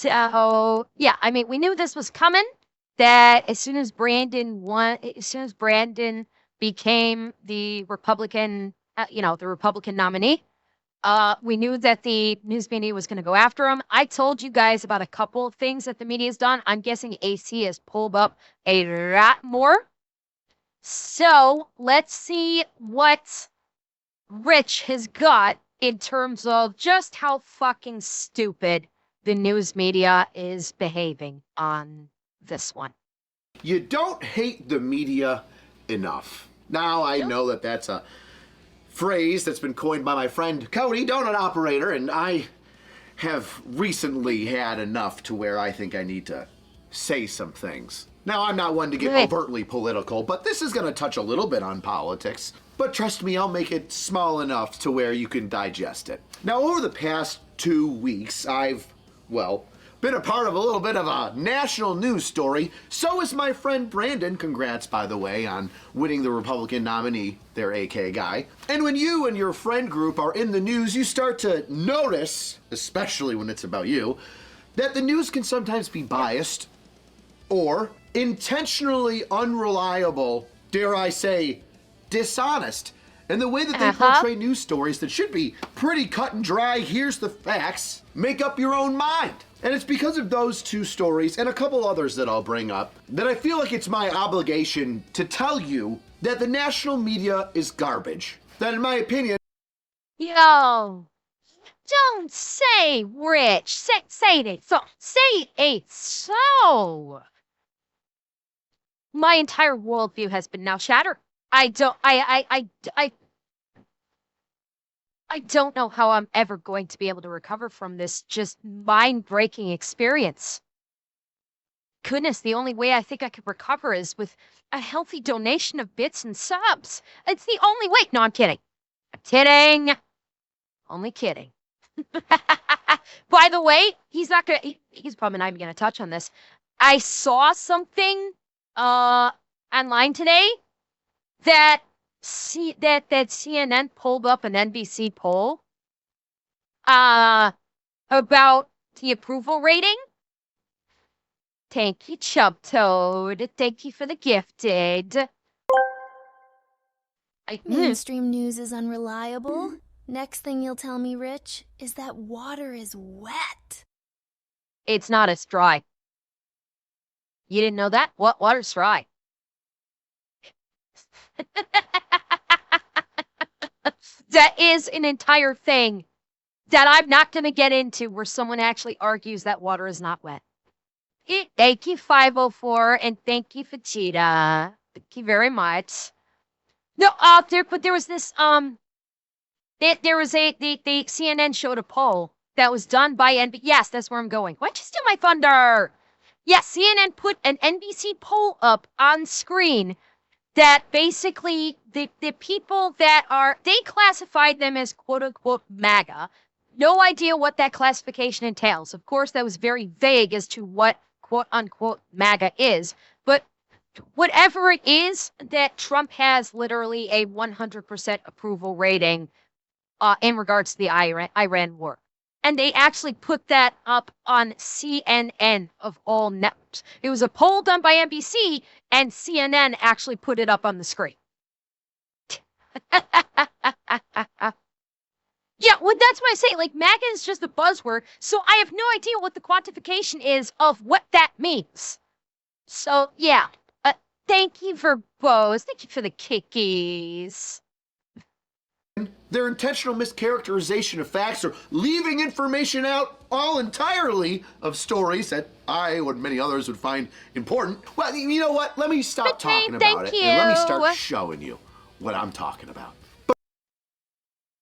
So, yeah, I mean, we knew this was coming, that as soon as Brandon became the Republican, the Republican nominee, we knew that the news media was going to go after him. I told you guys about a couple of things that the media's done. I'm guessing AC has pulled up a lot more. So let's see what Rich has got in terms of just how fucking stupid the news media is behaving on this one. You don't hate the media enough. Now, I know that that's a phrase that's been coined by my friend Cody, donut operator, and I have recently had enough to where I think I need to say some things. Now, I'm not one to get overtly political, but this is going to touch a little bit on politics. But trust me, I'll make it small enough to where you can digest it. Now, over the past 2 weeks, I've, been a part of a little bit of a national news story. So is my friend Brandon. Congrats, by the way, on winning the Republican nominee, their AK guy. And when you and your friend group are in the news, you start to notice, especially when it's about you, that the news can sometimes be biased or intentionally unreliable, dare I say, dishonest. And the way that they portray news stories that should be pretty cut and dry, here's the facts, make up your own mind. And it's because of those two stories and a couple others that I'll bring up that I feel like it's my obligation to tell you that the national media is garbage. That in my opinion... Yo, don't say Rich. Say it so. Say it so. My entire worldview has been now shattered. I don't know how I'm ever going to be able to recover from this just mind-breaking experience. Goodness, the only way I think I could recover is with a healthy donation of bits and subs. It's the only way. No, I'm kidding. I'm kidding. Only kidding. By the way, he's probably not even gonna touch on this. I saw something online today that CNN pulled up an NBC poll about the approval rating. Thank you, Chub Toad. Thank you for the gifted. Mainstream news is unreliable. Next thing you'll tell me, Rich, is that water is wet. It's not, it's dry. You didn't know that? What? Water's dry. That is an entire thing that I'm not going to get into where someone actually argues that water is not wet. Thank you, 504, and thank you, Vegeta. Thank you very much. No, there was this, the CNN showed a poll that was done by NBC. Yes, that's where I'm going. Why'd you steal my thunder? Yes, CNN put an NBC poll up on screen that basically the people that they classified them as quote-unquote MAGA. No idea what that classification entails. Of course, that was very vague as to what quote-unquote MAGA is. But whatever it is, that Trump has literally a 100% approval rating in regards to the Iran war. And they actually put that up on CNN of all networks. It was a poll done by NBC, and CNN actually put it up on the screen. Yeah, well, that's what I say. Like, MAGA is just a buzzword, so I have no idea what the quantification is of what that means. So, yeah. Thank you for bows. Thank you for the kickies. Their intentional mischaracterization of facts or leaving information out all entirely of stories that I or many others would find important. Well, you know what? Let me stop talking about it and let me start showing you what I'm talking about.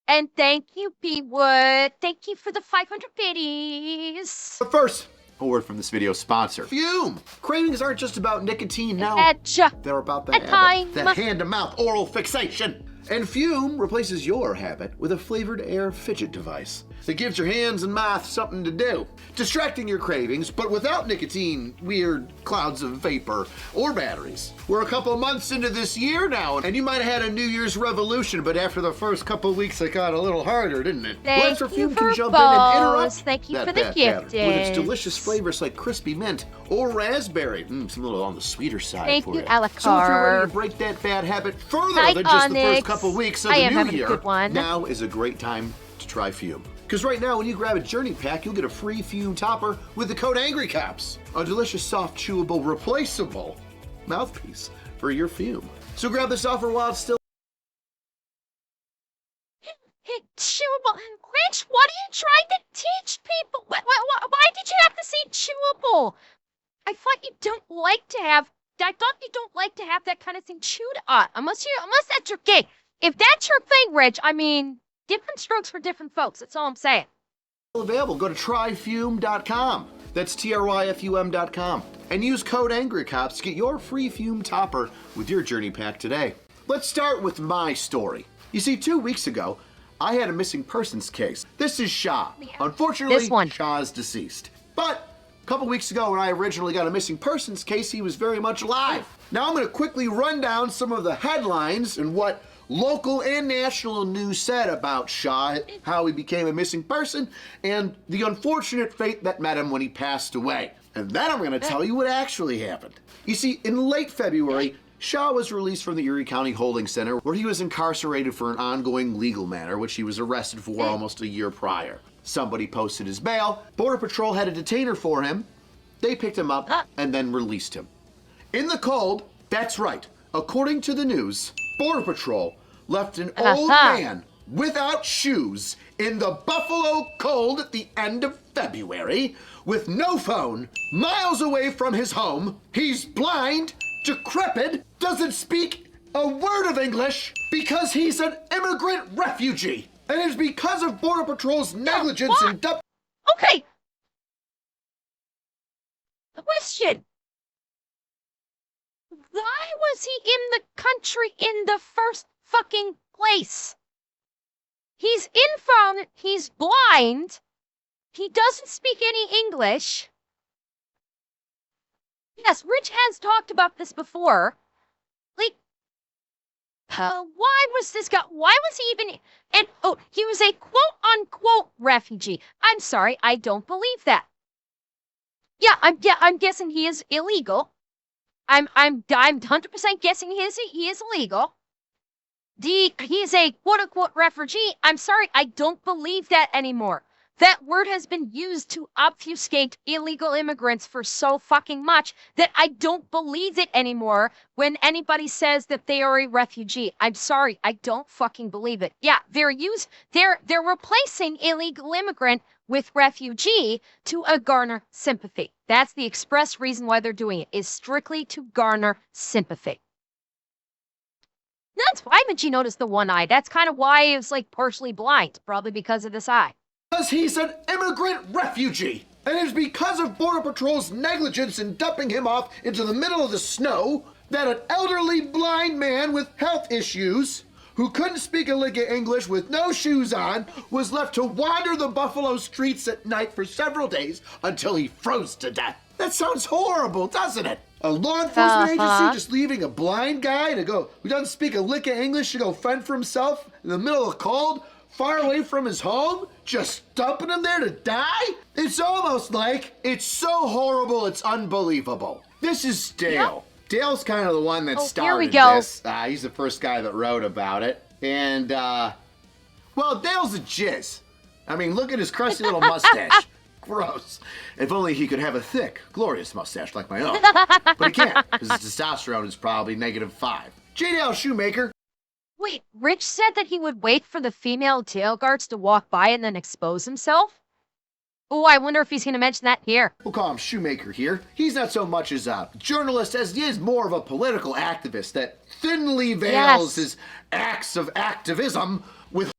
And thank you, B-Wood. Thank you for the 500 biddies. But first, a word from this video's sponsor. Fume! Cravings aren't just about nicotine now. They're about the habit, the hand-to-mouth oral fixation. And Fume replaces your habit with a flavored air fidget device that gives your hands and mouth something to do, distracting your cravings, but without nicotine, weird clouds of vapor, or batteries. We're a couple months into this year now, and you might have had a New Year's revolution, but after the first couple weeks, it got a little harder, didn't it? Thank you Fume for can jump in and interrupt both. Thank you that for the bad pattern with its gifted. delicious flavors like crispy mint or raspberry. Some little on the sweeter side Thank for you, you. Alucard. So if you're ready to break that bad habit further Hi, than just the Onyx. first couple weeks of I the am new having a year, good one. now is a great time to try Fume. Because right now, when you grab a Journey Pack, you'll get a free Fume topper with the code Angry Cops, a delicious, soft, chewable, replaceable mouthpiece for your Fume. So grab this offer while it's still. Hey, chewable. Rich, what are you trying to teach people? Why did you have to say chewable? I thought you don't like to have. I thought you don't like to have that kind of thing chewed on. Unless that's your gig. If that's your thing, Rich, I mean, different strokes for different folks. That's all I'm saying. Available. Go to tryfume.com. That's tryfum.com. And use code AngryCops to get your free Fume topper with your Journey Pack today. Let's start with my story. You see, 2 weeks ago, I had a missing persons case. This is Shah. Unfortunately, This one. Shah is deceased. But a couple weeks ago, when I originally got a missing persons case, he was very much alive. Now I'm going to quickly run down some of the headlines and what local and national news said about Shah, how he became a missing person, and the unfortunate fate that met him when he passed away. And then I'm going to tell you what actually happened. You see, in late February, Shah was released from the Erie County Holding Center, where he was incarcerated for an ongoing legal matter, which he was arrested for almost a year prior. Somebody posted his bail, Border Patrol had a detainer for him, they picked him up, and then released him. In the cold, that's right, according to the news, Border Patrol left an old man without shoes in the Buffalo cold at the end of February with no phone, miles away from his home. He's blind, decrepit, doesn't speak a word of English because he's an immigrant refugee. And it's because of Border Patrol's negligence in Okay. Question. Why was he in the country in the first fucking place? He's infirm, he's blind, he doesn't speak any English. Yes, Rich has talked about this before. Like, why was this guy, why was he even, and, oh, he was a quote-unquote refugee. I'm sorry, I don't believe that. Yeah, I'm guessing he is illegal. I'm 100% guessing he is illegal. He's a quote-unquote refugee. I'm sorry, I don't believe that anymore. That word has been used to obfuscate illegal immigrants for so fucking much that I don't believe it anymore when anybody says that they are a refugee. I'm sorry, I don't fucking believe it. Yeah, they're replacing illegal immigrant with refugee to garner sympathy. That's the express reason why they're doing it, is strictly to garner sympathy. Why haven't you noticed the one eye? That's kind of why he was like partially blind, probably because of this eye. Because he's an immigrant refugee. And it's because of Border Patrol's negligence in dumping him off into the middle of the snow that an elderly blind man with health issues who couldn't speak a lick of English with no shoes on was left to wander the Buffalo streets at night for several days until he froze to death. That sounds horrible, doesn't it? A law enforcement agency just leaving a blind guy who doesn't speak a lick of English to go fend for himself in the middle of the cold, far away from his home, just dumping him there to die? It's almost like it's so horrible it's unbelievable. This is Dale. Yep. Dale's kind of the one that started this. He's the first guy that wrote about it. And, well, Dale's a jizz. I mean, look at his crusty little mustache. Gross. If only he could have a thick, glorious mustache like my own. But he can't, because his testosterone is probably -5. J. Dale Shoemaker. Wait, Rich said that he would wait for the female tail guards to walk by and then expose himself? Oh, I wonder if he's going to mention that here. We'll call him Shoemaker here. He's not so much as a journalist as he is more of a political activist that thinly veils his acts of activism with...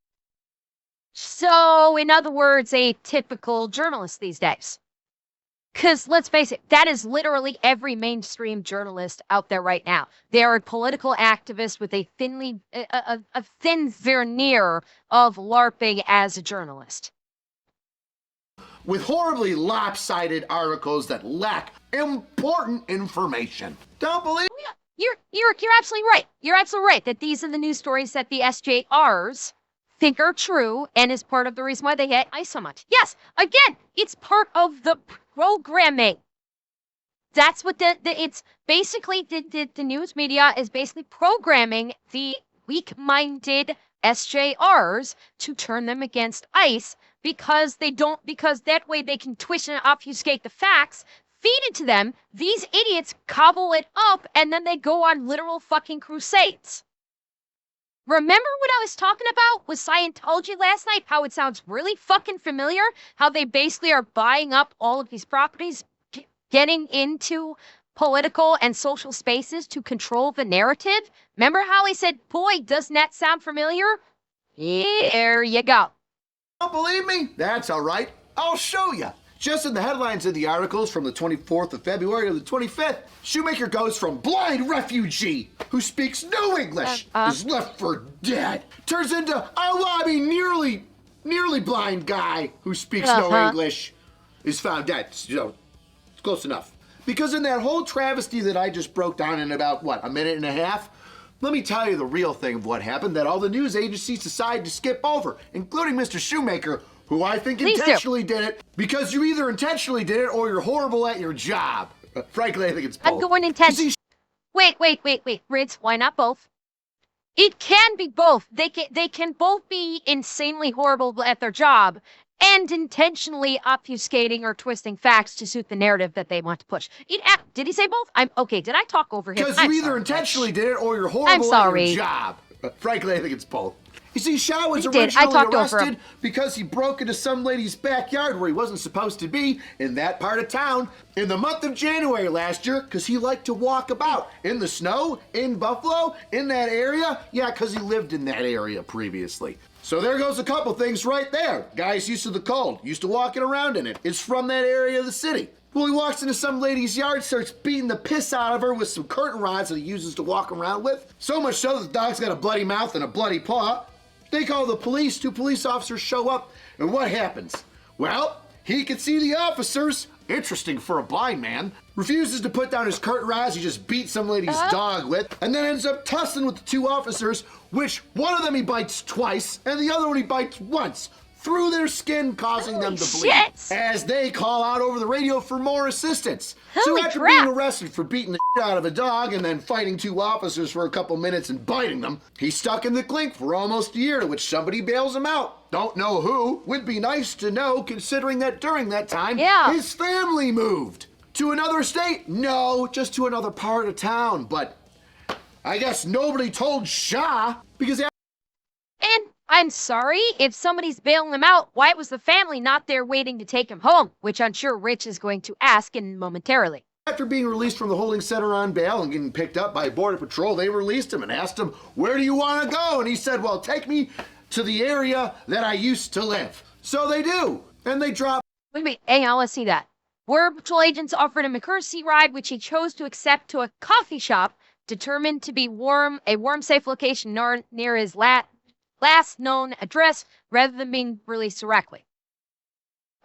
So, in other words, a typical journalist these days. Because let's face it, that is literally every mainstream journalist out there right now. They are a political activist with a thin veneer of LARPing as a journalist. With horribly lopsided articles that lack important information. Don't believe You're absolutely right. You're absolutely right that these are the news stories that the SJRs think are true and is part of the reason why they hate ICE so much. Yes, again, it's part of the programming. That's what it's basically the news media is basically programming the weak-minded SJRs to turn them against ICE because that way they can twist and obfuscate the facts, feed it to them, these idiots cobble it up, and then they go on literal fucking crusades. Remember what I was talking about with Scientology last night? How it sounds really fucking familiar? How they basically are buying up all of these properties, getting into political and social spaces to control the narrative? Remember how he said, boy, doesn't that sound familiar? There you go. Don't believe me? That's all right. I'll show you. Just in the headlines of the articles from the 24th of February to the 25th, Shoemaker goes from blind refugee who speaks no English, is left for dead, turns into nearly blind guy who speaks no English, is found dead. You know, it's close enough. Because in that whole travesty that I just broke down in about, a minute and a half, let me tell you the real thing of what happened that all the news agencies decided to skip over, including Mr. Shoemaker, who I think intentionally did it, because you either intentionally did it or you're horrible at your job. Frankly, I think it's both. I'm going intentionally. Wait, Ritz, why not both? It can be both. They can both be insanely horrible at their job and intentionally obfuscating or twisting facts to suit the narrative that they want to push. Did he say both? Did I talk over him? Because you either intentionally did it or you're horrible at your job. Frankly, I think it's both. You see, Shaw was originally arrested because he broke into some lady's backyard where he wasn't supposed to be in that part of town in the month of January last year because he liked to walk about in the snow, in Buffalo, in that area. Yeah, because he lived in that area previously. So there goes a couple things right there. Guy's used to the cold, used to walking around in it. It's from that area of the city. Well, he walks into some lady's yard, starts beating the piss out of her with some curtain rods that he uses to walk around with. So much so that the dog's got a bloody mouth and a bloody paw. They call the police, 2 police officers show up, and what happens? Well, he can see the officers, interesting for a blind man, refuses to put down his curtain rods he just beat some lady's dog with, and then ends up tussling with the 2 officers, which one of them he bites twice, and the other one he bites once, through their skin, causing them to bleed. As they call out over the radio for more assistance. So after being arrested for beating the shit out of a dog and then fighting 2 officers for a couple minutes and biting them, he's stuck in the clink for almost a year, to which somebody bails him out. Don't know who. Would be nice to know, considering that during that time, his family moved. To another state? No, just to another part of town. But I guess nobody told Shaw, because... And I'm sorry, if somebody's bailing him out, why was the family not there waiting to take him home? Which I'm sure Rich is going to ask in momentarily. After being released from the holding center on bail and getting picked up by Border Patrol, they released him and asked him, where do you want to go? And he said, well, take me to the area that I used to live. So they do. And they drop... Wait, hang on, let's see that. Border Patrol agents offered him a courtesy ride, which he chose to accept, to a coffee shop determined to be a warm, safe location near his last known address, rather than being released directly.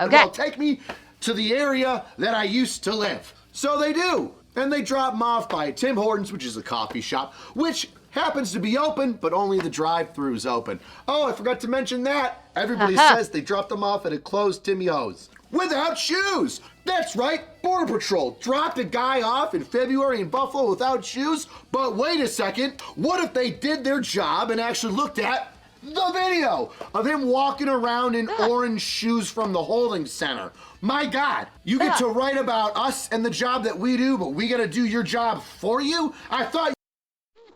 Okay. Well, take me to the area that I used to live. So they do. And they drop him off by Tim Hortons, which is a coffee shop, which happens to be open, but only the drive-thru's open. Oh, I forgot to mention that. Everybody says they dropped them off at a closed Timmy O's. Without shoes. That's right, Border Patrol dropped a guy off in February in Buffalo without shoes. But wait a second, what if they did their job and actually looked at the video of him walking around in orange shoes from the holding center? My God, you get to write about us and the job that we do, but we got to do your job for you? I thought...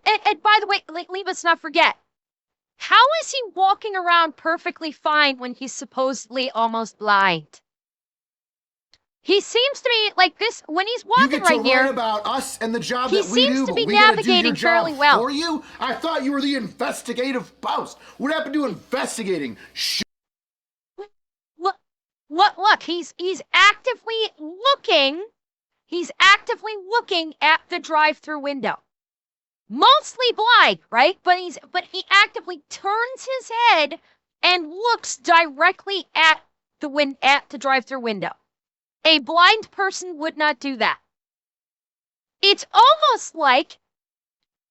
And by the way, let's not forget, how is he walking around perfectly fine when he's supposedly almost blind? He seems to be like this when he's walking right here. You get to write about us and the job that we do, but we gotta do your job for you? I thought you were the investigative post. What happened to investigating? Look, he's actively looking. He's actively looking at the drive-through window. Mostly blind, right? But he actively turns his head and looks directly at the drive-through window. A blind person would not do that. It's almost like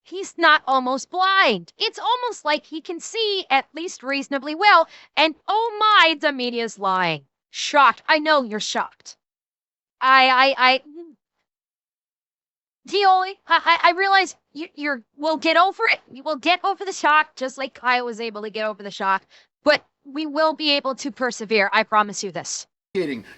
he's not almost blind. It's almost like he can see at least reasonably well. And oh my, the media's lying. Shocked. I know you're shocked. Dioli, I realize we'll get over it. We will get over the shock, just like Kyle was able to get over the shock. But we will be able to persevere. I promise you this.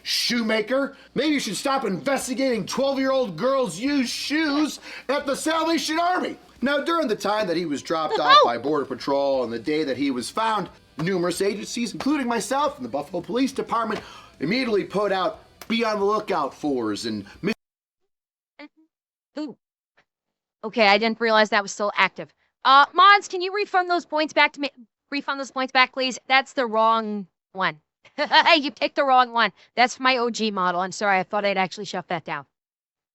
Shoemaker, maybe you should stop investigating 12-year-old girls' used shoes at the Salvation Army. Now, during the time that he was dropped off by Border Patrol and the day that he was found, numerous agencies, including myself and the Buffalo Police Department, immediately put out be on the lookout fors and... Ooh. Okay, I didn't realize that was still active. Mods, can you refund those points back to me? Refund those points back, please. That's the wrong one. You picked the wrong one. That's my OG model. I'm sorry. I thought I'd actually shut that down.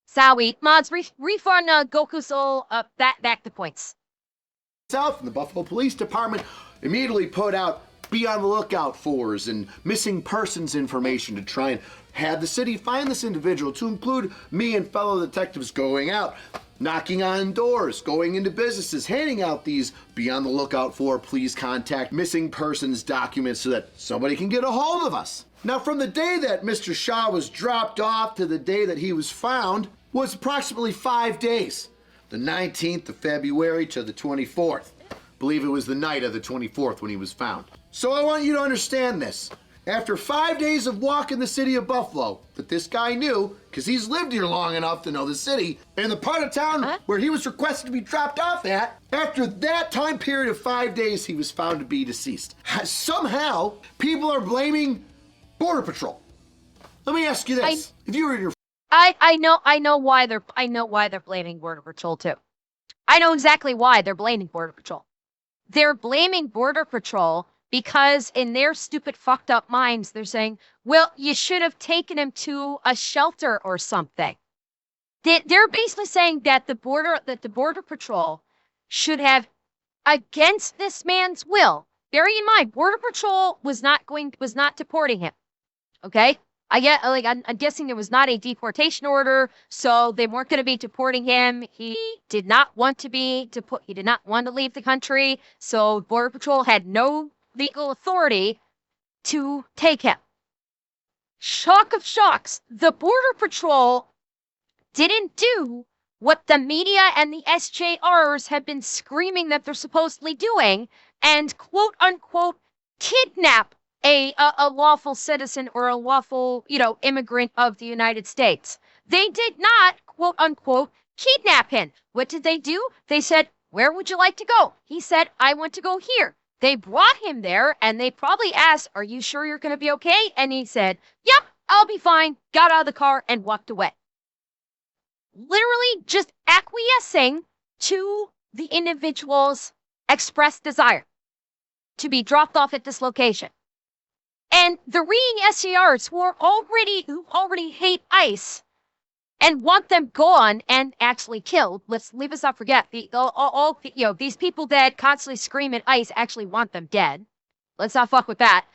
Sorry. Mods, refund Goku Soul back the points. Myself and the Buffalo Police Department immediately put out be on the lookout fors and missing persons information to try and have the city find this individual, to include me and fellow detectives going out, knocking on doors, going into businesses, handing out these be on the lookout for, please contact missing persons documents so that somebody can get a hold of us. Now, from the day that Mr. Shaw was dropped off to the day that he was found was approximately 5 days. The 19th of February to the 24th. I believe it was the night of the 24th when he was found. So I want you to understand this. After 5 days of walking the city of Buffalo, that this guy knew, because he's lived here long enough to know the city, and the part of town where he was requested to be dropped off at, after that time period of 5 days, he was found to be deceased. Somehow, people are blaming Border Patrol. Let me ask you this. If you were in your... I know why they're blaming Border Patrol too. I know exactly why they're blaming Border Patrol. They're blaming Border Patrol because in their stupid, fucked up minds, they're saying, well, you should have taken him to a shelter or something. They're basically saying that the Border Patrol should have, against this man's will. Bearing in mind, Border Patrol was not deporting him. Okay? I'm guessing there was not a deportation order, so they weren't going to be deporting him. He did not want to he did not want to leave the country, so Border Patrol had no legal authority to take him. Shock of shocks, the Border Patrol didn't do what the media and the SJRs have been screaming that they're supposedly doing, and quote unquote kidnap a lawful citizen or a lawful, immigrant of the United States. They did not, quote unquote, kidnap him. What did they do? They said, where would you like to go? He said, I want to go here. They brought him there and they probably asked, are you sure you're going to be okay? And he said, yep, I'll be fine. Got out of the car and walked away. Literally just acquiescing to the individual's expressed desire to be dropped off at this location. And the reading SCRs who already hate ICE and want them gone and actually killed. Leave us not forget these people that constantly scream at ICE actually want them dead. Let's not fuck with that.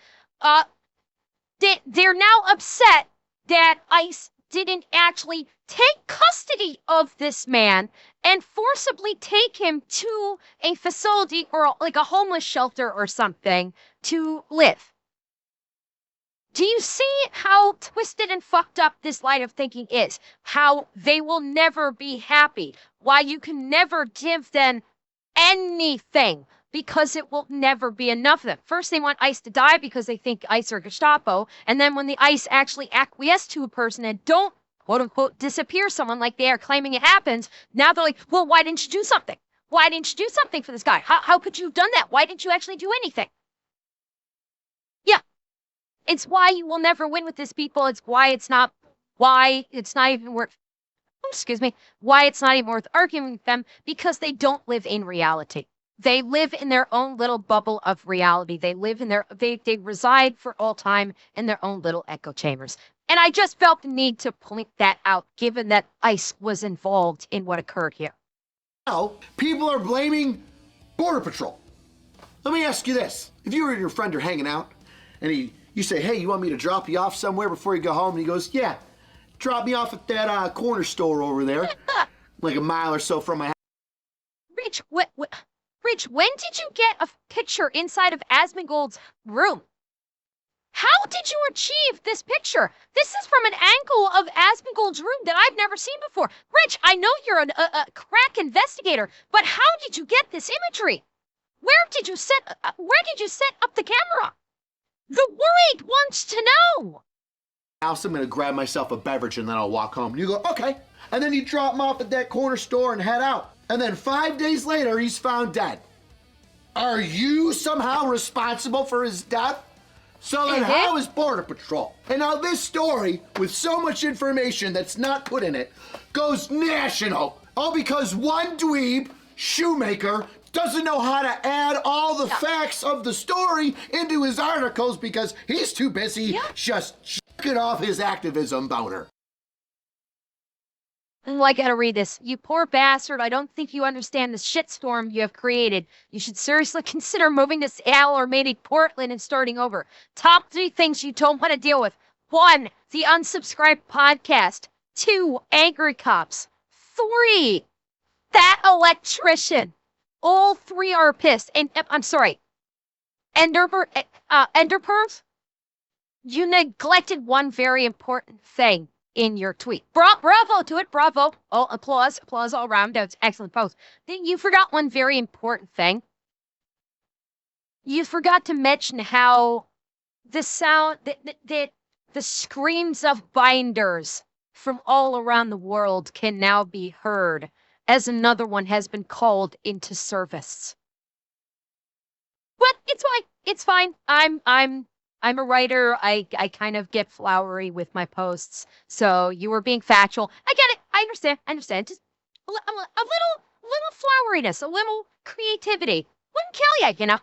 They're now upset that ICE didn't actually take custody of this man and forcibly take him to a facility or like a homeless shelter or something to live. Do you see how twisted and fucked up this line of thinking is? How they will never be happy. Why you can never give them anything because it will never be enough of them. First, they want ICE to die because they think ICE are Gestapo. And then when the ICE actually acquiesce to a person and don't, quote unquote, disappear someone like they are claiming it happens, now they're like, well, why didn't you do something? Why didn't you do something for this guy? How could you have done that? Why didn't you actually do anything? Yeah. It's why you will never win with these people. It's why it's not even worth, why it's not even worth arguing with them, because they don't live in reality. They live in their own little bubble of reality. They live in they reside for all time in their own little echo chambers. And I just felt the need to point that out, given that ICE was involved in what occurred here. Now, people are blaming Border Patrol. Let me ask you this. If you and your friend are hanging out, and you say, hey, you want me to drop you off somewhere before you go home? And he goes, yeah, drop me off at that corner store over there, like a mile or so from my house. Rich, when did you get a picture inside of Asmongold's room? How did you achieve this picture? This is from an angle of Asmongold's room that I've never seen before. Rich, I know you're a crack investigator, but how did you get this imagery? Where did you set up the camera? The world wants to know. House, I'm gonna grab myself a beverage and then I'll walk home. And you go, okay. And then you drop him off at that corner store and head out. And then 5 days later, he's found dead. Are you somehow responsible for his death? So then how is Border Patrol? And now this story, with so much information that's not put in it, goes national. All because one dweeb, Shoemaker, doesn't know how to add all the facts of the story into his articles because he's too busy just checking off his activism boner. Oh, I gotta read this. You poor bastard, I don't think you understand the shitstorm you have created. You should seriously consider moving to Seattle or maybe Portland and starting over. Top 3 things you don't want to deal with. 1, the unsubscribed podcast. 2, angry cops. 3, that electrician. All 3 are pissed. And I'm sorry. Enderperms? You neglected one very important thing in your tweet. Bravo to it, bravo. Oh, applause all around. That's excellent post. Then you forgot one very important thing. You forgot to mention how the sound, that the screams of binders from all around the world can now be heard as another one has been called into service. But it's fine. It's fine. I'm a writer. I kind of get flowery with my posts. So you were being factual. I get it. I understand. Just a little floweriness, a little creativity. Wouldn't kill you know.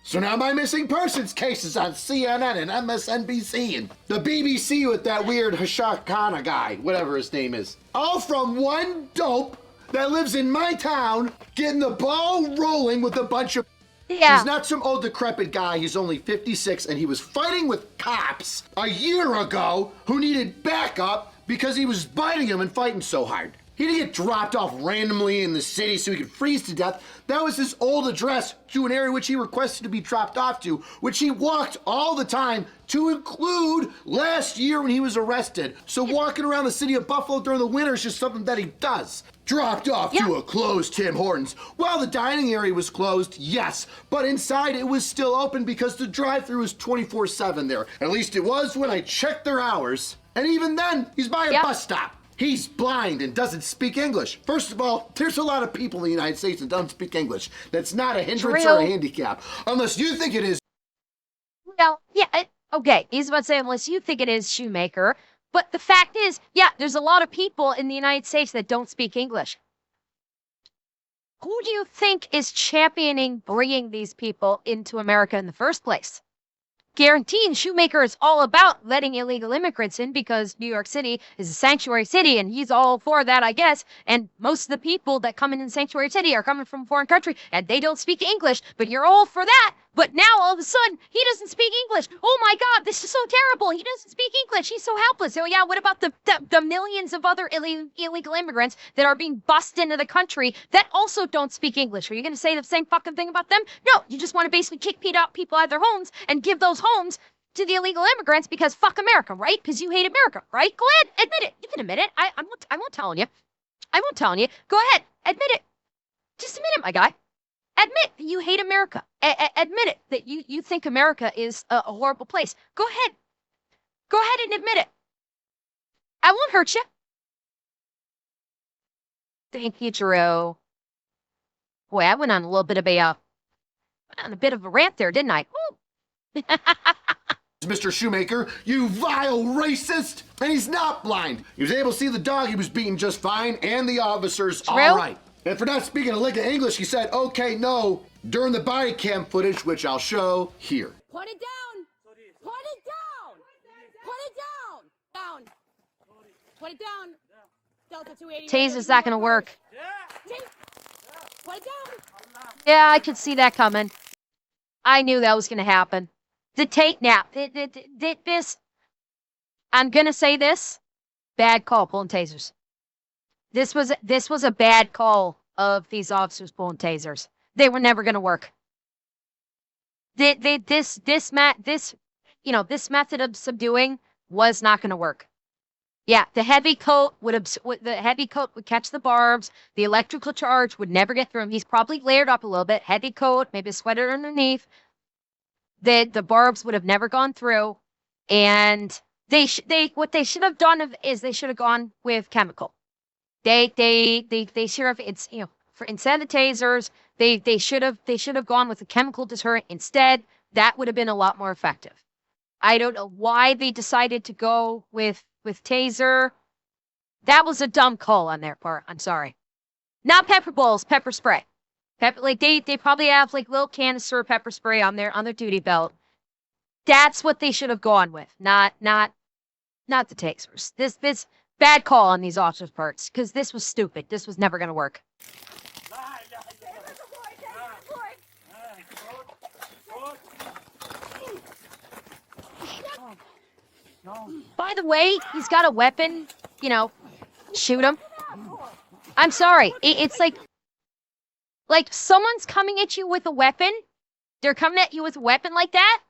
So now my missing persons cases on CNN and MSNBC and the BBC with that weird Hashakana guy, whatever his name is. All from one dope that lives in my town getting the ball rolling with a bunch of... Yeah. He's not some old decrepit guy. He's only 56 and he was fighting with cops a year ago who needed backup because he was biting him and fighting so hard. He didn't get dropped off randomly in the city so he could freeze to death. That was his old address to an area which he requested to be dropped off to, which he walked all the time to include last year when he was arrested. So walking around the city of Buffalo during the winter is just something that he does. Dropped off to a closed Tim Hortons. Well, the dining area was closed, yes, but inside it was still open because the drive-thru was 24/7 there. At least it was when I checked their hours. And even then, he's by a bus stop. He's blind and doesn't speak English. First of all, there's a lot of people in the United States that don't speak English. That's not a hindrance or a handicap. Unless you think it is. Well, yeah, okay. He's about to say, unless you think it is, Shoemaker. But the fact is, yeah, there's a lot of people in the United States that don't speak English. Who do you think is championing bringing these people into America in the first place? Guaranteeing Shoemaker is all about letting illegal immigrants in because New York City is a sanctuary city and he's all for that, I guess. And most of the people that come in sanctuary city are coming from a foreign country and they don't speak English, but you're all for that. But now all of a sudden he doesn't speak English. Oh my God, this is so terrible. He doesn't speak English. He's so helpless. So yeah, what about the millions of other illegal immigrants that are being bussed into the country that also don't speak English? Are you going to say the same fucking thing about them? No, you just want to basically kick people out of their homes and give those homes to the illegal immigrants because fuck America, right? Because you hate America, right? Go ahead, admit it. You can admit it. I won't tell you. I won't tell you. Go ahead, admit it. Just admit it, my guy. Admit that you hate America. Admit it that you think America is a horrible place. Go ahead. Go ahead and admit it. I won't hurt you. Thank you, Drew. Boy, I went on a little bit of a rant there, didn't I? Mr. Shoemaker, you vile racist! And he's not blind. He was able to see the dog he was beating just fine, and the officers all right. And for not speaking a lick of English, he said, okay, no, during the body cam footage, which I'll show here. Put it down! Put it down! Put it down! Down! Put it down! Delta 280. Taser's not going to work. Put it down! Yeah, I could see that coming. I knew that was going to happen. The tape now. This. I'm going to say this. Bad call pulling tasers. This was a bad call of these officers pulling tasers. They were never going to work. This method of subduing was not going to work. Yeah, the heavy coat would catch the barbs. The electrical charge would never get through him. He's probably layered up a little bit. Heavy coat, maybe a sweater underneath. The barbs would have never gone through. And what they should have done is they should have gone with chemical. They should have, it's, for instead of tasers, they should have gone with a chemical deterrent instead. That would have been a lot more effective. I don't know why they decided to go with taser. That was a dumb call on their part. I'm sorry. Not pepper balls, pepper spray. They probably have like little canister of pepper spray on their duty belt. That's what they should have gone with. Not the tasers. This bad call on these officers' parts, because this was stupid. This was never going to work. By the way, he's got a weapon. Shoot him. I'm sorry. It's like someone's coming at you with a weapon. They're coming at you with a weapon like that.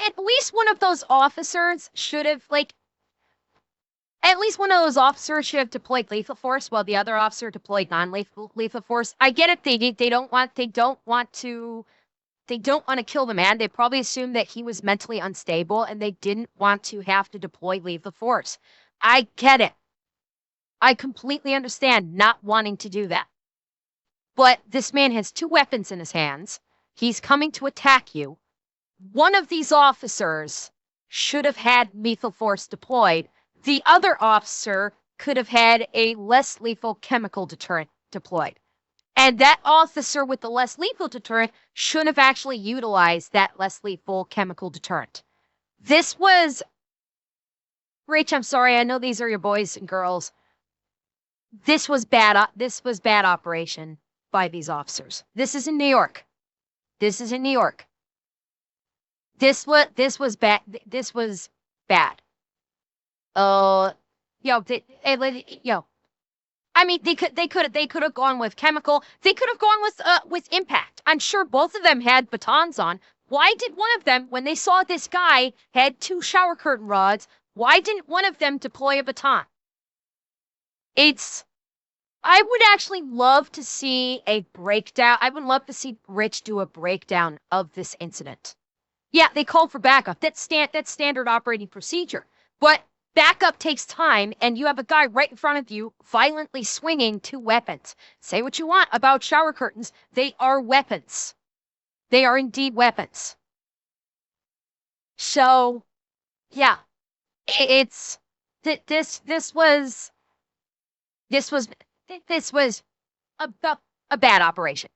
At least one of those officers should have deployed lethal force while the other officer deployed non-lethal force. I get it. They don't want to kill the man. They probably assumed that he was mentally unstable and they didn't want to have to deploy lethal force. I get it. I completely understand not wanting to do that. But this man has 2 weapons in his hands. He's coming to attack you. One of these officers should have had lethal force deployed. The other officer could have had a less lethal chemical deterrent deployed. And that officer with the less lethal deterrent should have actually utilized that less lethal chemical deterrent. This was... Rach, I'm sorry, I know these are your boys and girls. This was bad operation by these officers. This is in New York. This was bad. This was bad. I mean, they could have gone with chemical. They could have gone with impact. I'm sure both of them had batons on. Why did one of them, when they saw this guy had 2 shower curtain rods, why didn't one of them deploy a baton? I would actually love to see a breakdown. I would love to see Rich do a breakdown of this incident. Yeah, they called for backup. That's standard operating procedure. But backup takes time, and you have a guy right in front of you violently swinging 2 weapons. Say what you want about shower curtains. They are weapons. They are indeed weapons. So, yeah, this was a bad operation.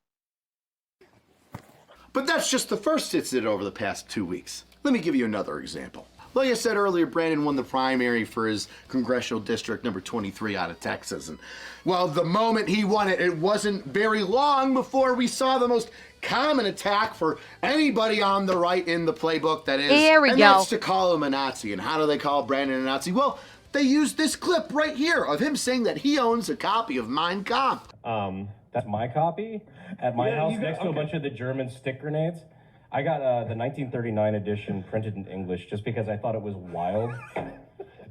But that's just the first incident over the past 2 weeks. Let me give you another example. Like I said earlier, Brandon won the primary for his congressional district number 23 out of Texas. And, well, the moment he won it, it wasn't very long before we saw the most common attack for anybody on the right in the playbook, that is. There we go. That's to call him a Nazi. And how do they call Brandon a Nazi? Well, they used this clip right here of him saying that he owns a copy of Mein Kampf. That's my copy at my house next to a bunch of the German stick grenades. I got the 1939 edition printed in English just because I thought it was wild that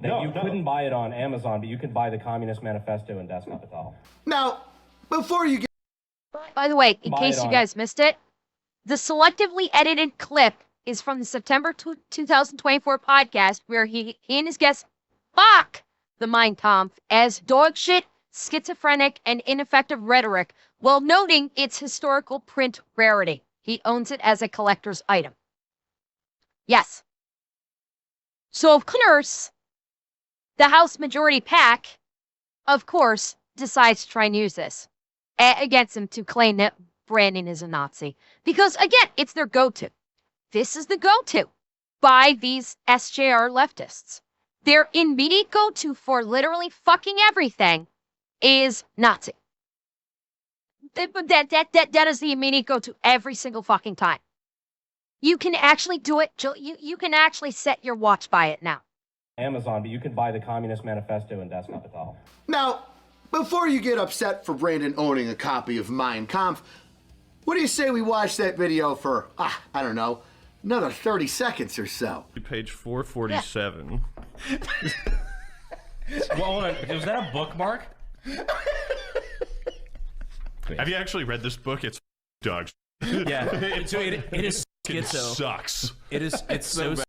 you couldn't buy it on Amazon, but you could buy the Communist Manifesto in Das Kapital. Now, before you get... By the way, in case you guys missed it, the selectively edited clip is from the September 2024 podcast where he and his guests mock the Mein Kampf as dog shit, schizophrenic, and ineffective rhetoric, while noting its historical print rarity. He owns it as a collector's item. Yes. So, of course, the House Majority PAC, of course, decides to try and use this against him to claim that Brandon is a Nazi. Because, again, it's their go-to. This is the go-to by these SJR leftists. Their immediate go-to for literally fucking everything is Nazi. That is the immediate go-to every single fucking time. You can actually do it. You can actually set your watch by it now. Amazon, but you could buy the Communist Manifesto in Das Kapital. Now, before you get upset for Brandon owning a copy of Mein Kampf, what do you say we watch that video for, I don't know, another 30 seconds or so? Page 447. Yeah. Well, hold on. Was that a bookmark? Have you actually read this book? It's dogs. Yeah, it is It schizo. sucks. It's so bad.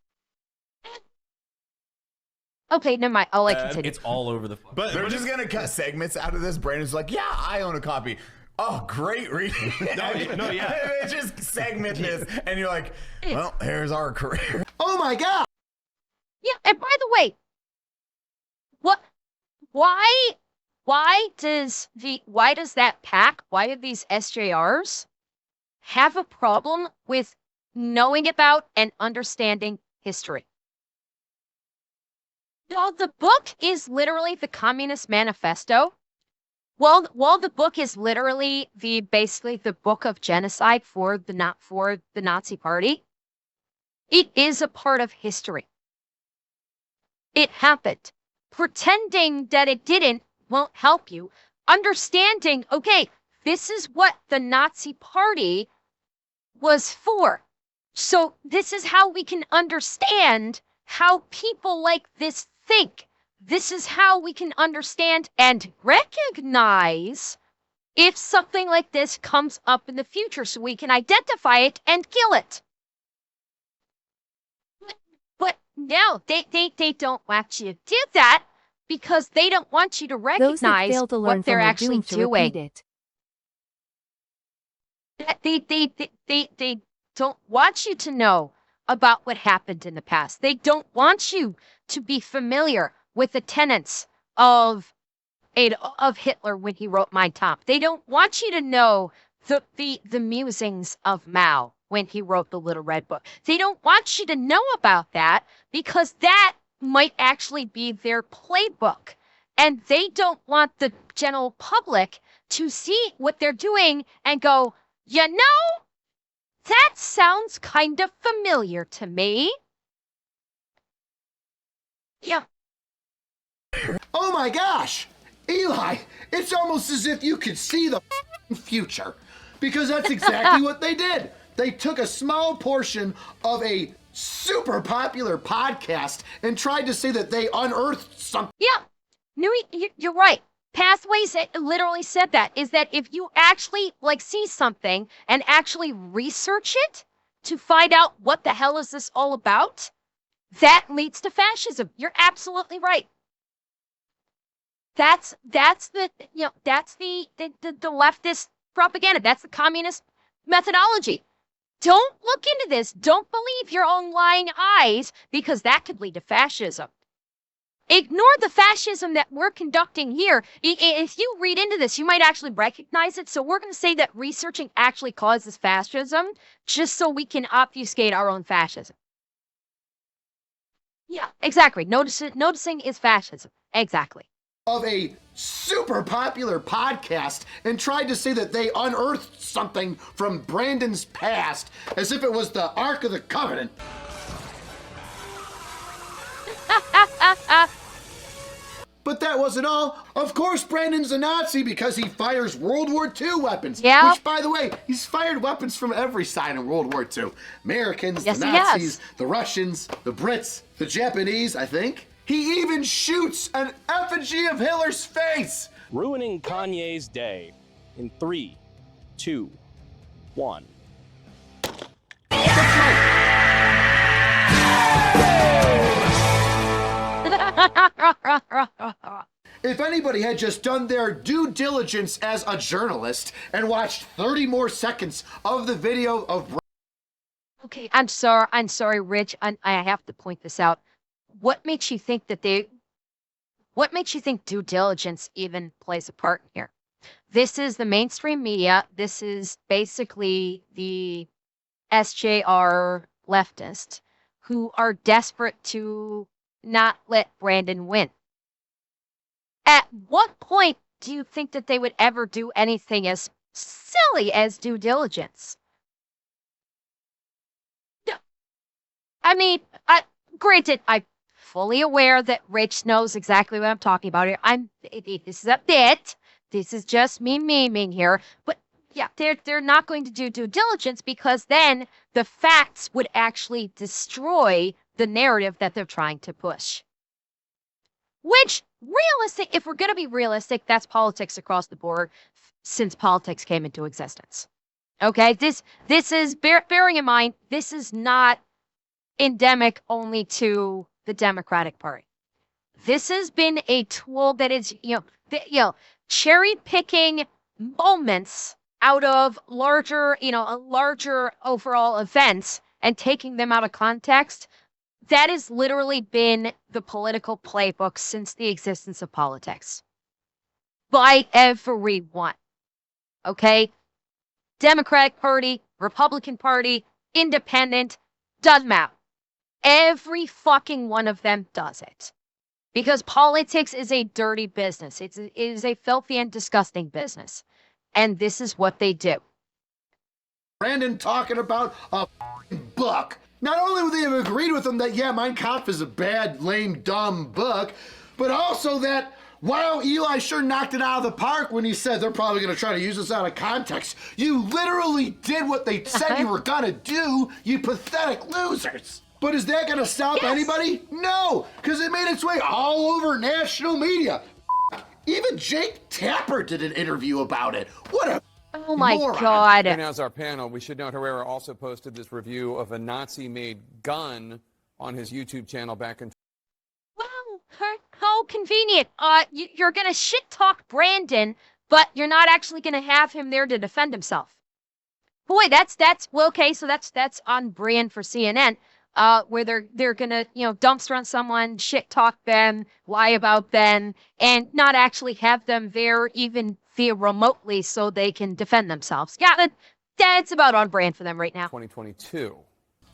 Okay, never mind. I'll continue. It's all over the. But They're just gonna cut segments out of this. Brandon's like, yeah, I own a copy. Oh, great reading. No, yeah. It's just segment this, and you're like, well, here's our career. Oh my God! Yeah, and by the way, why does that pack, why do these SJRs have a problem with knowing about and understanding history? While the book is literally the Communist Manifesto, while the book is literally basically the book of genocide for the Nazi Party, it is a part of history. It happened. Pretending that it didn't won't help you. Understanding, okay, this is what the Nazi Party was for. So this is how we can understand how people like this think. This is how we can understand and recognize if something like this comes up in the future so we can identify it and kill it. But no, they don't want you to do that because they don't want you to recognize what they're actually doing. They don't want you to know about what happened in the past. They don't want you to be familiar with the tenets of Hitler when he wrote Mein Kampf. They don't want you to know the musings of Mao when he wrote the Little Red Book. They don't want you to know about that because that might actually be their playbook. And they don't want the general public to see what they're doing and go, you know, that sounds kind of familiar to me. Yeah. Oh my gosh! Eli, it's almost as if you could see the future. Because that's exactly what they did. They took a small portion of a super popular podcast and tried to say that they unearthed something. Yeah. You're right. Pathways literally said that, is that if you actually see something and actually research it to find out what the hell is this all about, that leads to fascism. You're absolutely right. That's the leftist propaganda. That's the communist methodology. Don't look into this. Don't believe your own lying eyes because that could lead to fascism. Ignore the fascism that we're conducting here. If you read into this, you might actually recognize it. So we're going to say that researching actually causes fascism just so we can obfuscate our own fascism. Yeah, exactly. Noticing is fascism. Exactly. Of a super popular podcast and tried to say that they unearthed something from Brandon's past as if it was the Ark of the Covenant. But that wasn't all. Of course, Brandon's a Nazi because he fires World War II weapons. Yeah. Which, by the way, he's fired weapons from every side in World War II. Americans, Yes, the he Nazis, has. the Russians, the Brits, the Japanese, I think. He even shoots an effigy of Hitler's face. Ruining Kanye's day in 3, 2, 1. If anybody had just done their due diligence as a journalist and watched 30 more seconds of the video of... Okay, I'm sorry, Rich. I have to point this out. What makes you think that What makes you think due diligence even plays a part here? This is the mainstream media. This is basically the SJR leftists who are desperate to not let Brandon win. At what point do you think that they would ever do anything as silly as due diligence? I mean, granted, I'm fully aware that Rich knows exactly what I'm talking about here. This is a bit. This is just me memeing here. But yeah, they're not going to do due diligence because then the facts would actually destroy the narrative that they're trying to push. Which, if we're going to be realistic, that's politics across the board since politics came into existence. Okay, this is, bearing in mind, this is not endemic only to the Democratic Party. This has been a tool that is, cherry picking moments out of larger overall events and taking them out of context. That has literally been the political playbook since the existence of politics. By everyone. Okay? Democratic Party, Republican Party, Independent, doesn't matter. Every fucking one of them does it. Because politics is a dirty business. It is a filthy and disgusting business. And this is what they do. Brandon talking about a book. Not only would they have agreed with him that, yeah, Mein Kampf is a bad, lame, dumb book, but also that, wow, Eli sure knocked it out of the park when he said they're probably going to try to use this out of context. You literally did what they said you were going to do, you pathetic losers. But is that going to stop anybody? No, because it made its way all over national media. Even Jake Tapper did an interview about it. What a Oh my God. And as our panel, we should note Herrera also posted this review of a Nazi-made gun on his YouTube channel back in... Well, how convenient. You're going to shit talk Brandon, but you're not actually going to have him there to defend himself. Boy, well, okay, so that's on brand for CNN. Where they're gonna, dumpster on someone, shit talk them, lie about them, and not actually have them there even via remotely so they can defend themselves. Yeah, that's about on brand for them right now. 2022.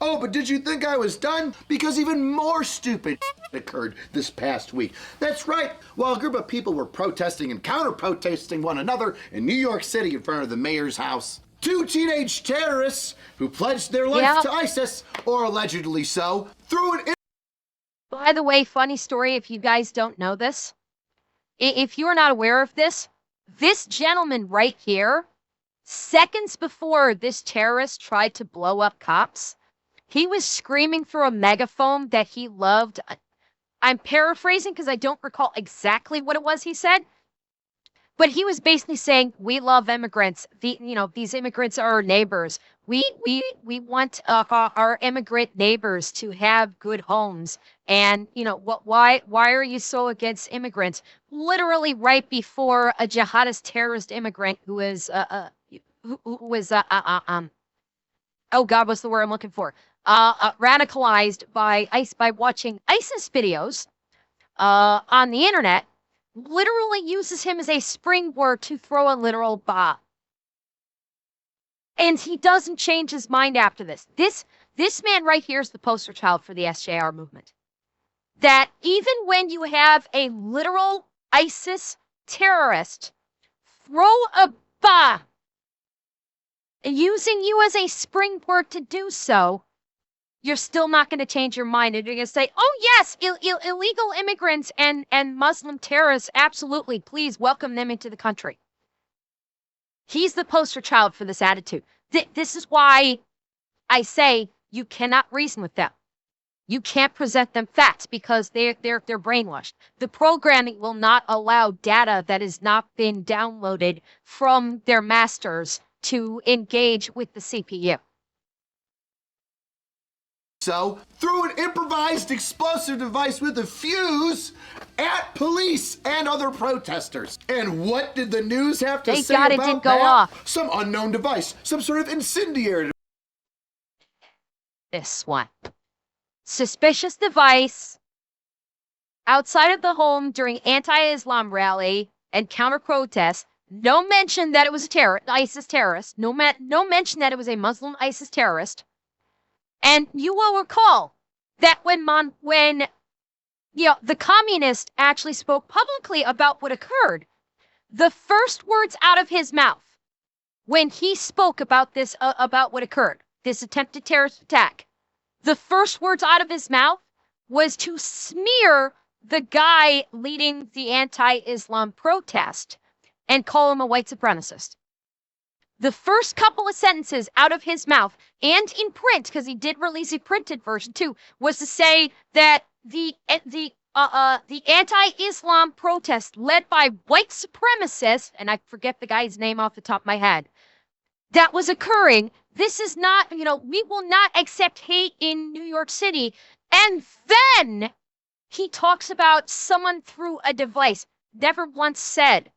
Oh, but did you think I was done? Because even more stupid occurred this past week. That's right. While a group of people were protesting and counter-protesting one another in New York City in front of the mayor's house, 2 teenage terrorists who pledged their life to ISIS, or allegedly so, threw an... By the way, funny story, if you guys don't know this, if you are not aware of this, this gentleman right here, seconds before this terrorist tried to blow up cops, he was screaming through a megaphone that he loved. I'm paraphrasing because I don't recall exactly what it was he said. But he was basically saying, we love immigrants. These immigrants are our neighbors. We want our immigrant neighbors to have good homes. And, why are you so against immigrants? Literally right before a jihadist terrorist immigrant who was, oh God, what's the word I'm looking for? Radicalized by watching ISIS videos on the internet, literally uses him as a springboard to throw a literal bomb. And he doesn't change his mind after this. This man right here is the poster child for the SJR movement. That even when you have a literal ISIS terrorist throw a bomb, using you as a springboard to do so, you're still not going to change your mind. And you're going to say, oh, yes, illegal immigrants and Muslim terrorists, absolutely, please welcome them into the country. He's the poster child for this attitude. This is why I say you cannot reason with them. You can't present them facts because they're brainwashed. The programming will not allow data that has not been downloaded from their masters to engage with the CPU. So, threw an improvised explosive device with a fuse at police and other protesters. And what did the news have to say about it didn't go that? off. Some unknown device, some sort of incendiary. This one. Suspicious device. outside of the home during anti-Islam rally and counter-protests. No mention that it was a ISIS terrorist. No mention that it was a Muslim ISIS terrorist. And you will recall that when the communist actually spoke publicly about what occurred, the first words out of his mouth when he spoke about this, about what occurred, this attempted terrorist attack, the first words out of his mouth was to smear the guy leading the anti-Islam protest and call him a white supremacist. The first couple of sentences out of his mouth, and in print, because he did release a printed version too, was to say that the anti-Islam protest led by white supremacists, and I forget the guy's name off the top of my head, that was occurring. This is not, we will not accept hate in New York City. And then he talks about someone through a device. Never once said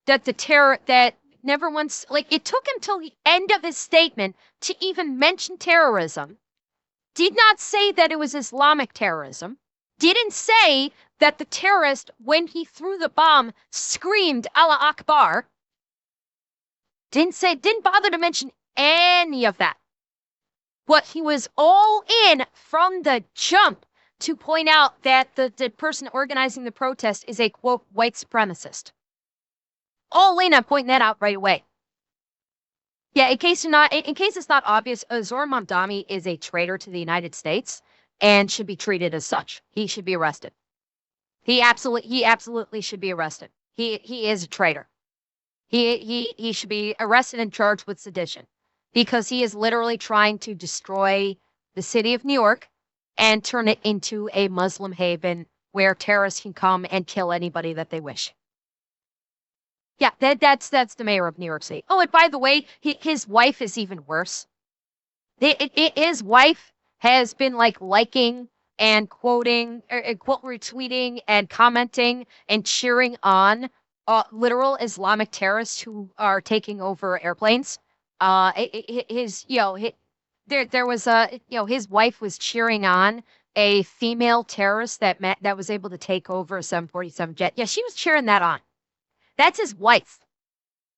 that never once, it took him till the end of his statement to even mention terrorism. Did not say that it was Islamic terrorism. Didn't say that the terrorist, when he threw the bomb, screamed Allah Akbar. Didn't bother to mention any of that. But he was all in from the jump to point out that the person organizing the protest is a, quote, white supremacist. All in on pointing that out right away. Yeah, in case it's not obvious, Zohran Mamdani is a traitor to the United States and should be treated as such. He should be arrested. He absolutely should be arrested. He is a traitor. He should be arrested and charged with sedition because he is literally trying to destroy the city of New York and turn it into a Muslim haven where terrorists can come and kill anybody that they wish. Yeah, that's the mayor of New York City. Oh, and by the way, his wife is even worse. His wife has been liking and quoting, quote retweeting and commenting and cheering on literal Islamic terrorists who are taking over airplanes. His wife was cheering on a female terrorist that was able to take over a 747 jet. Yeah, she was cheering that on. That's his wife.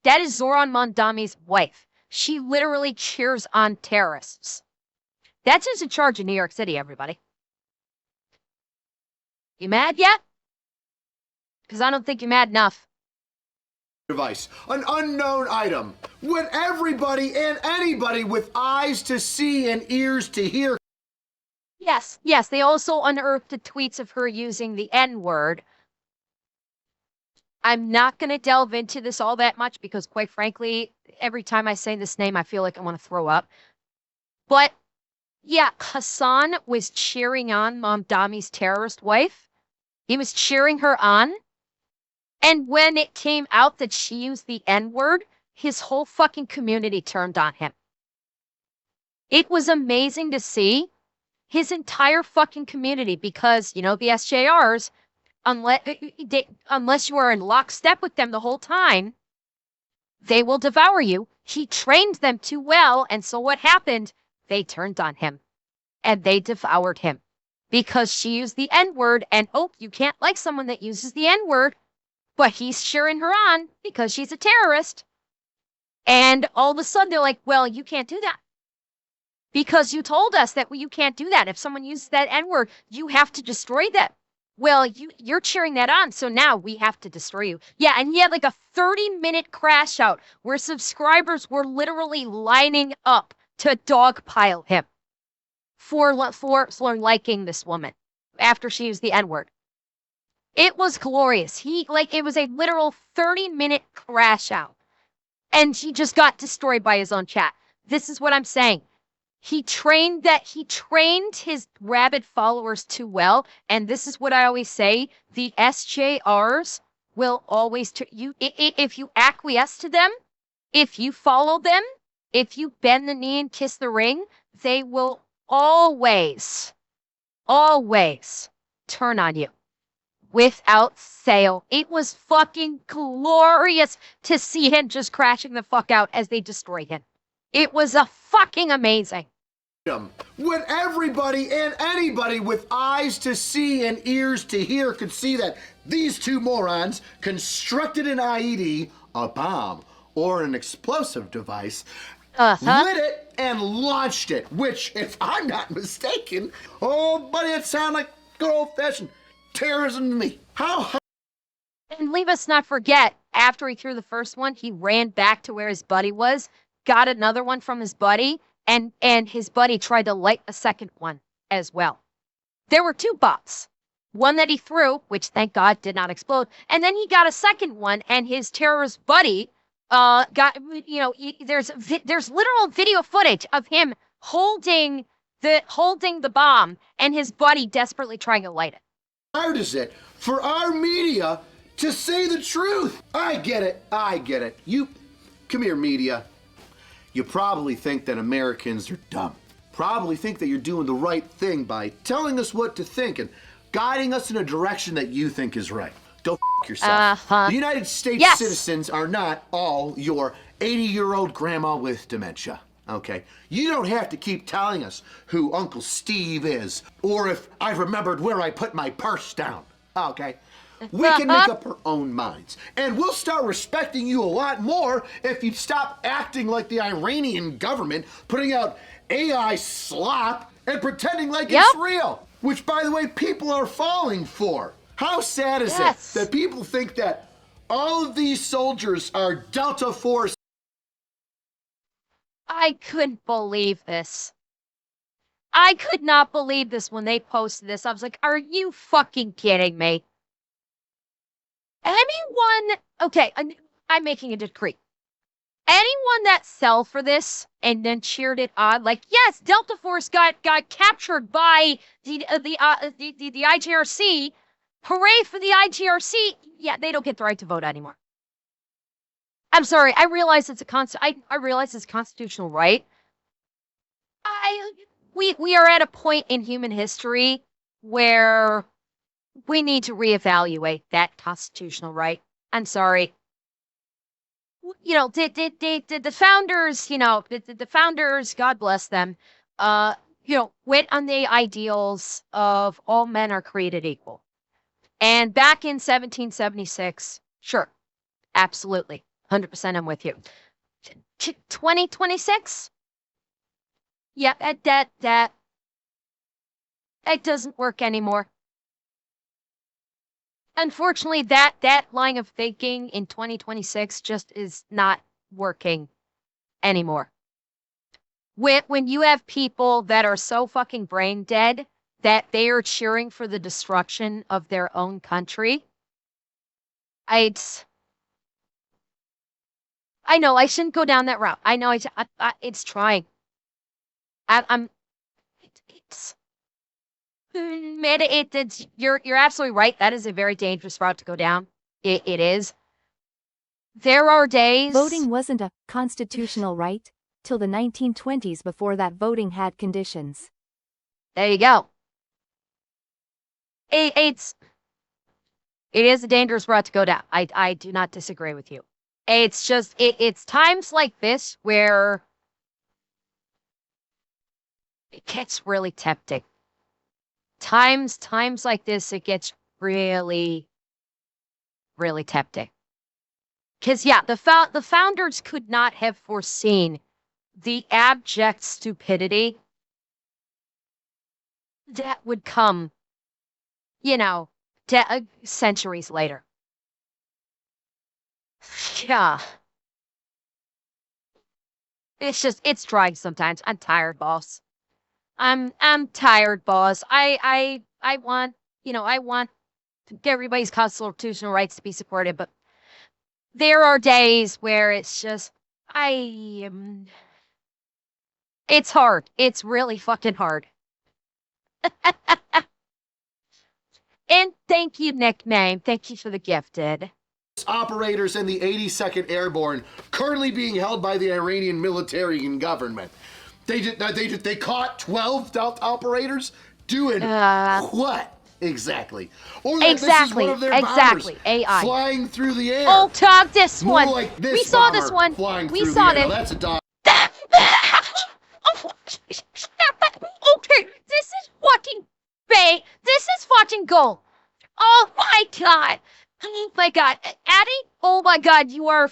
That is Zohran Mamdani's wife. She literally cheers on terrorists. That's who's in charge of New York City, everybody. You mad yet? Because I don't think you're mad enough. Device, an unknown item, when everybody and anybody with eyes to see and ears to hear. Yes, they also unearthed the tweets of her using the N-word. I'm not going to delve into this all that much because, quite frankly, every time I say this name, I feel like I want to throw up. But, yeah, Hassan was cheering on Mamdani's terrorist wife. He was cheering her on. And when it came out that she used the N-word, his whole fucking community turned on him. It was amazing to see his entire fucking community because, the SJRs, unless you are in lockstep with them the whole time, they will devour you. He trained them too well, and so what happened? They turned on him, and they devoured him because she used the N-word, and you can't like someone that uses the N-word, but he's cheering her on because she's a terrorist. And all of a sudden, they're like, well, you can't do that. Because you told us that you can't do that. If someone uses that N-word, you have to destroy them. Well, you're cheering that on, so now we have to destroy you. Yeah, and he had a 30-minute crash out where subscribers were literally lining up to dogpile him for liking this woman after she used the N-word. It was glorious. It was a literal 30-minute crash out. And he just got destroyed by his own chat. This is what I'm saying. He trained his rabid followers too well, and this is what I always say: the SJRs will always if you acquiesce to them, if you follow them, if you bend the knee and kiss the ring, they will always turn on you without fail. It was fucking glorious to see him just crashing the fuck out as they destroyed him. It was fucking amazing. When everybody and anybody with eyes to see and ears to hear could see that these two morons constructed an IED, a bomb, or an explosive device, lit it and launched it, which, if I'm not mistaken, oh, buddy, it sounded like good old-fashioned terrorism to me. How? And leave us not forget, after he threw the first one, he ran back to where his buddy was, got another one from his buddy, and his buddy tried to light a second one as well. There were two bombs. One that he threw, which thank God did not explode, and then he got a second one, and his terrorist buddy got, there's literal video footage of him holding the bomb and his buddy desperately trying to light it. How hard is it for our media to say the truth? I get it. You, come here, media. You probably think that Americans are dumb. Probably think that you're doing the right thing by telling us what to think and guiding us in a direction that you think is right. Go f*** yourself. The United States citizens are not all your 80-year-old grandma with dementia. Okay? You don't have to keep telling us who Uncle Steve is or if I remembered where I put my purse down. Okay? We can make up our own minds. And we'll start respecting you a lot more if you stop acting like the Iranian government, putting out AI slop and pretending like it's real. Which, by the way, people are falling for. How sad is it that people think that all of these soldiers are Delta Force? I couldn't believe this. I could not believe this when they posted this. I was like, are you fucking kidding me? Okay, I'm making a decree. Anyone that fell for this and then cheered it on, like, yes, Delta Force got captured by the IGRC. Hooray for the IGRC! Yeah, they don't get the right to vote anymore. I'm sorry. I realize it's I realize it's a constitutional right. We are at a point in human history where we need to reevaluate that constitutional right. I'm sorry. The founders, the founders, God bless them, went on the ideals of all men are created equal. And back in 1776, sure, absolutely, 100% I'm with you. 2026? Yeah, that doesn't work anymore. Unfortunately, that line of thinking in 2026 just is not working anymore. When you have people that are so fucking brain dead that they are cheering for the destruction of their own country, I know I shouldn't go down that route. I know it's trying. You're absolutely right. That is a very dangerous route to go down. It is. There are days. Voting wasn't a constitutional right till the 1920s. Before that, voting had conditions. There you go. It is a dangerous route to go down. I do not disagree with you. It's just it's times like this where it gets really tempting. Times like this, it gets really, really tempting. Because, yeah, the founders could not have foreseen the abject stupidity that would come, centuries later. Yeah. It's trying sometimes. I'm tired, boss. I'm tired, boss. I want everybody's constitutional rights to be supported, but there are days where it's just it's hard. It's really fucking hard. And thank you, nickname. Thank you for the gifted. Operators in the 82nd Airborne currently being held by the Iranian military and government. They caught 12 Delta operators doing what exactly? Or that this is one of their bombers AI flying through the air. Oh, talk this More one. like this We saw this one. flying We through saw the air. this. Now, that's a dog. dodging gold. Oh my god. Oh my god. Addie, oh my god, you are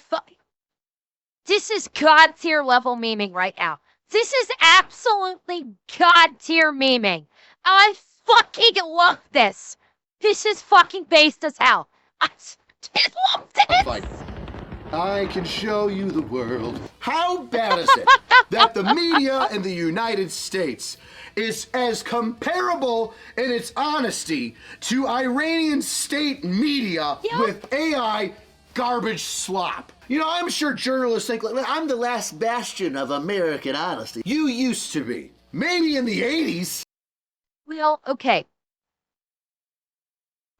This is god tier level memeing right now. This is absolutely god tier memeing. I fucking love this. This is fucking based as hell. I just love this. Like, I can show you the world. How bad is it that the media in the United States is as comparable in its honesty to Iranian state media with AI garbage slop? You know, I'm sure journalists think, like, I'm the last bastion of American honesty. You used to be. Maybe in the 80s. Well, okay.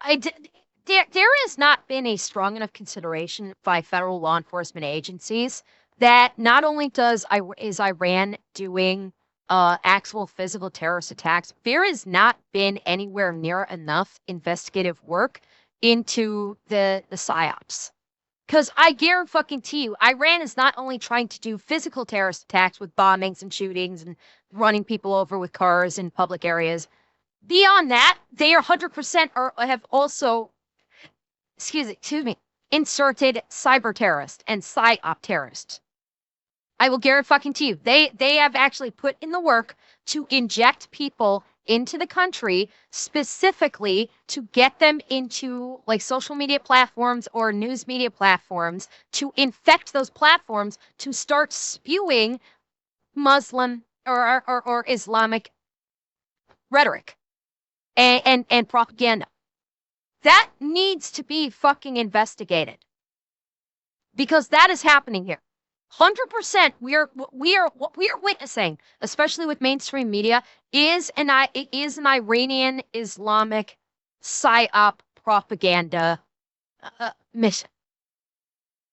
There has not been a strong enough consideration by federal law enforcement agencies that not only is Iran doing actual physical terrorist attacks, there has not been anywhere near enough investigative work into the psyops. Because I guarantee you, Iran is not only trying to do physical terrorist attacks with bombings and shootings and running people over with cars in public areas. Beyond that, they are 100% have also, excuse me, inserted cyber terrorist and psyop terrorist. I will guarantee you, they have actually put in the work to inject people into the country specifically to get them into like social media platforms or news media platforms to infect those platforms to start spewing Muslim or Islamic rhetoric and propaganda. That needs to be fucking investigated because that is happening here. 100% what we are witnessing, especially with mainstream media, is an Iranian Islamic psyop propaganda mission.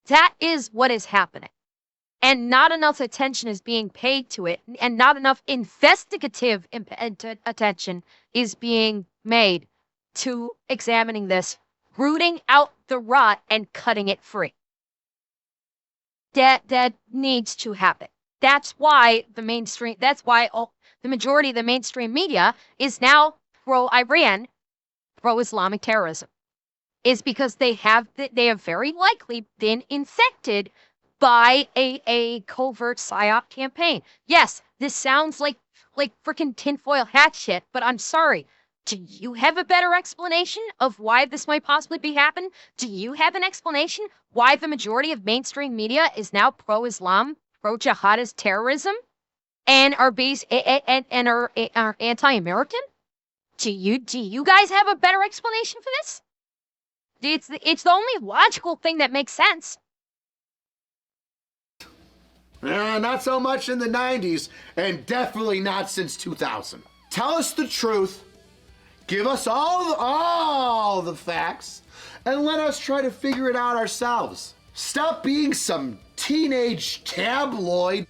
That is what is happening. And not enough attention is being paid to it, and not enough investigative attention is being made to examining this, rooting out the rot and cutting it free. That needs to happen. That's why the majority of the mainstream media is now pro-Iran, pro-Islamic terrorism, is because they have very likely been infected by a covert psyop campaign. Yes, this sounds like freaking tinfoil hat shit, but I'm sorry. Do you have a better explanation of why this might possibly be happening? Do you have an explanation why the majority of mainstream media is now pro-Islam, pro-jihadist terrorism, and are anti-American? Do you guys have a better explanation for this? It's the only logical thing that makes sense. Not so much in the 90s, and definitely not since 2000. Tell us the truth. Give us all the facts, and let us try to figure it out ourselves. Stop being some teenage tabloid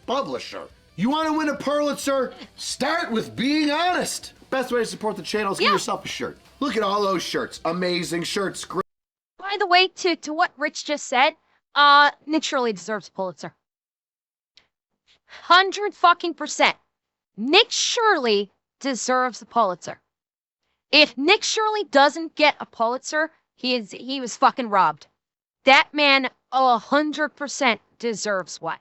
publisher. You want to win a Pulitzer? Start with being honest. Best way to support the channel is get yourself a shirt. Look at all those shirts. Amazing shirts. Great. By the way, to what Rich just said, Nick Shirley deserves a Pulitzer. 100%. Nick Shirley deserves a Pulitzer. If Nick Shirley doesn't get a Pulitzer, he was fucking robbed. That man 100% deserves one.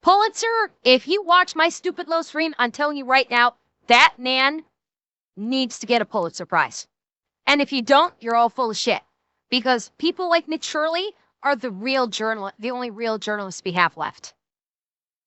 Pulitzer, if you watch my stupid low stream, I'm telling you right now, that man needs to get a Pulitzer Prize. And if you don't, you're all full of shit. Because people like Nick Shirley are the only real journalists we have left.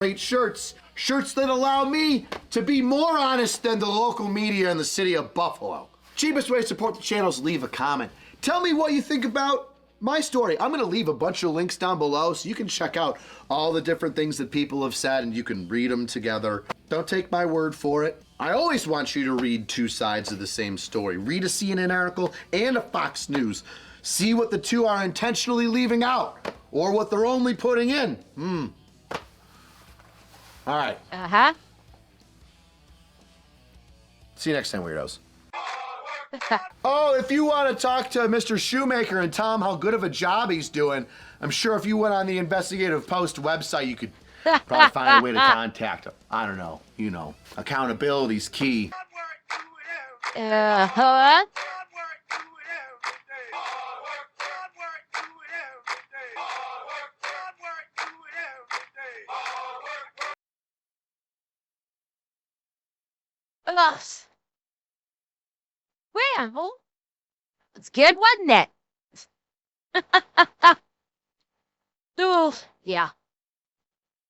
Great shirts. Shirts that allow me to be more honest than the local media in the city of Buffalo. Cheapest way to support the channel is leave a comment. Tell me what you think about my story. I'm going to leave a bunch of links down below so you can check out all the different things that people have said and you can read them together. Don't take my word for it. I always want you to read two sides of the same story. Read a CNN article and a Fox News. See what the two are intentionally leaving out or what they're only putting in. All right. Uh-huh. See you next time, weirdos. Oh, if you want to talk to Mr. Shoemaker and tell him how good of a job he's doing, I'm sure if you went on the Investigative Post website, you could probably find a way to contact him. I don't know. You know, accountability's key. Uh-huh. Ugh. Well, it's good, wasn't it? Ugh, yeah.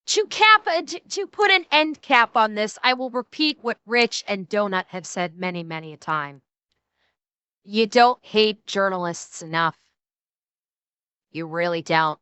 To put an end cap on this, I will repeat what Rich and Donut have said many, many a time. You don't hate journalists enough. You really don't.